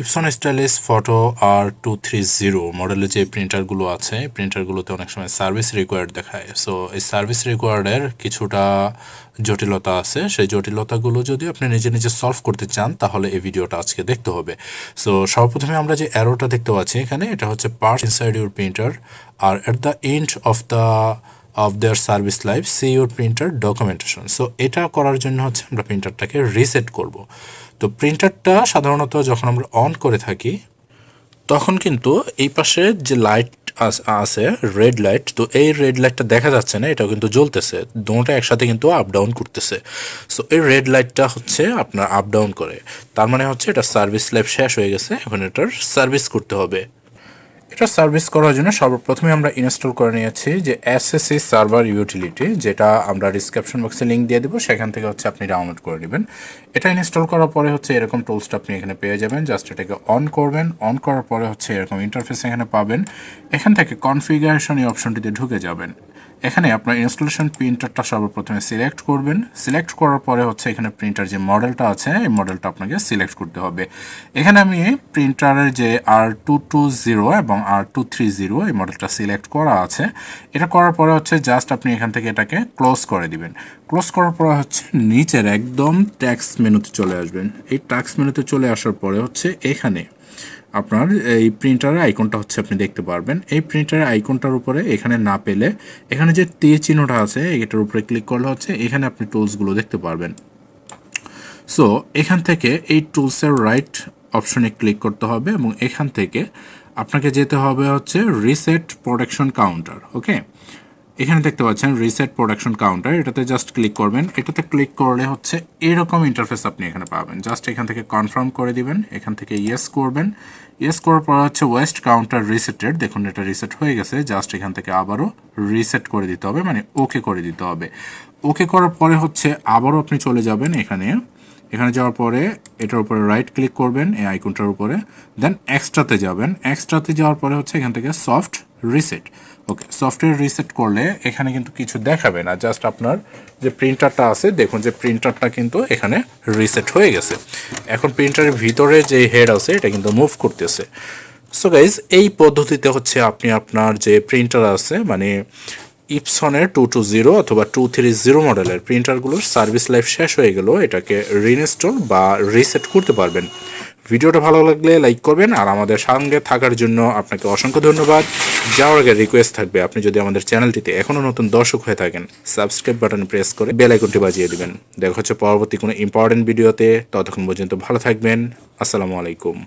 Epson stylish photo R230 মডেলের যে প্রিন্টারগুলো আছে প্রিন্টারগুলোতে অনেক সময় সার্ভিস রিকোয়ার্ড দেখায়। সো এই সার্ভিস রিকোয়ার্ডের কিছুটা জটিলতা আছে। সেই জটিলতাগুলো যদি আপনি নিজে নিজে সলভ করতে চান তাহলে এই ভিডিওটা আজকে দেখতে হবে। সো সর্বপ্রথমে আমরা যে অ্যারোটা দেখতে পাচ্ছি এখানে, এটা হচ্ছে পার্টস ইনসাইড ইউর প্রিন্টার আর at the end of their service life see your printer documentation. So এটা করার জন্য হচ্ছে আমরা প্রিন্টারটাকে রিসেট করব। তো প্রিন্টারটা সাধারণত যখন আমরা অন করে থাকি তখন কিন্তু এই পাশে যে লাইট আছে রেড লাইট, তো এই রেড লাইটটা দেখা যাচ্ছে না, এটাও কিন্তু জ্বলতেছে, দুটোটা একসাথে কিন্তু আপ ডাউন করতেছে। সো এই রেড লাইটটা হচ্ছে আপনার আপ ডাউন করে, তার মানে হচ্ছে এটা সার্ভিস লাইফ শেষ হয়ে গেছে, এখন এটার সার্ভিস করতে হবে। এটা সার্ভিস করার জন্য সর্বপ্রথমে আমরা ইনস্টল করে নিয়েছি যে এসএসসি সার্ভার ইউটিলিটি, যেটা আমরা ডিসক্রিপশন বক্সে লিঙ্ক দিয়ে দেবো, সেখান থেকে হচ্ছে আপনি ডাউনলোড করে নেবেন। এটা ইনস্টল করার পরে হচ্ছে এরকম টুলসটা আপনি এখানে পেয়ে যাবেন। জাস্ট এটাকে অন করবেন, অন করার পরে হচ্ছে এরকম ইন্টারফেস এখানে পাবেন। এখান থেকে কনফিগারেশন এই অপশনটিতে ঢুকে যাবেন। এখানে আপনার ইনস্টলেশন প্রিন্টারটা সর্বপ্রথমে সিলেক্ট করবেন। সিলেক্ট করার পরে হচ্ছে এখানে প্রিন্টার যে মডেলটা আছে এই মডেলটা আপনাকে সিলেক্ট করতে হবে। এখানে আমি প্রিন্টারের যে R220 এবং R230 এই মডেলটা সিলেক্ট করা আছে। এটা করার পরে হচ্ছে জাস্ট আপনি এখান থেকে এটাকে ক্লোজ করে দিবেন। ক্লোজ করার পরে হচ্ছে নিচের একদম ট্যাক্স মেনুতে চলে আসবেন। এই ট্যাক্স মেনুতে চলে আসার পরে হচ্ছে এখানে আপনার এই প্রিন্টারের আইকনটা হচ্ছে আপনি দেখতে পারবেন। এই প্রিন্টারের আইকনটার উপরে এখানে না পেলে এখানে যে তীর চিহ্নটা আছে এটার উপরে ক্লিক করলে হচ্ছে এখানে আপনি টুলসগুলো দেখতে পারবেন। সো এখান থেকে এই টুলসের রাইট অপশনে ক্লিক করতে হবে এবং এখান থেকে আপনাকে যেতে হবে হচ্ছে রিসেট প্রোডাকশন কাউন্টার। ওকে, এখানে দেখতে পাচ্ছেন রিসেট প্রোডাকশন কাউন্টার, এটাতে জাস্ট ক্লিক করবেন। এটাতে ক্লিক করলে হচ্ছে এরকম ইন্টারফেস আপনি এখানে পাবেন। জাস্ট এখান থেকে কনফার্ম করে দিবেন, এখান থেকে ইয়েস করবেন। ইয়েস করার পর হচ্ছে ওয়েস্ট কাউন্টার রিসেটেড, দেখুন এটা রিসেট হয়ে গেছে। জাস্ট এখান থেকে আবারও রিসেট করে দিতে হবে, মানে ওকে করে দিতে হবে। ওকে করার পরে হচ্ছে আবারও আপনি চলে যাবেন এখানে যাওয়ার পরে এটার উপরে রাইট ক্লিক করবেন এই আইকনটার উপরে, দেন এক্সট্রাতে যাবেন। এক্সট্রাতে যাওয়ার পরে হচ্ছে এখান থেকে সফট রিসেট। ওকে, সফটওয়্যার রিসেট করলে এখানে কিন্তু কিছু দেখাবে না, জাস্ট আপনার যে প্রিন্টারটা আছে দেখুন যে প্রিন্টারটা কিন্তু এখানে রিসেট হয়ে গেছে। এখন প্রিন্টারের ভিতরে যে হেড আছে এটা কিন্তু মুভ করতেছে। সো গাইজ, এই পদ্ধতিতে হচ্ছে আপনি আপনার যে প্রিন্টার আছে মানে ইপসনের 220 অথবা 230 মডেলের প্রিন্টারগুলোর সার্ভিস লাইফ শেষ হয়ে গেল এটাকে রিইনস্টল বা রিসেট করতে পারবেন। ভিডিওটা ভালো লাগলে লাইক করবেন, আর আমাদের সঙ্গে থাকার জন্য আপনাকে অসংখ্য ধন্যবাদ। যাওয়ার আগে রিকোয়েস্ট থাকবে, আপনি যদি আমাদের চ্যানেলটিতে এখনও নতুন দর্শক হয়ে থাকেন সাবস্ক্রাইব বাটনে প্রেস করে বেল আইকনটি বাজিয়ে দিবেন। দেখা হচ্ছে পরবর্তী কোনো ইম্পর্টেন্ট ভিডিওতে, ততক্ষণ পর্যন্ত ভালো থাকবেন। আসসালামু আলাইকুম।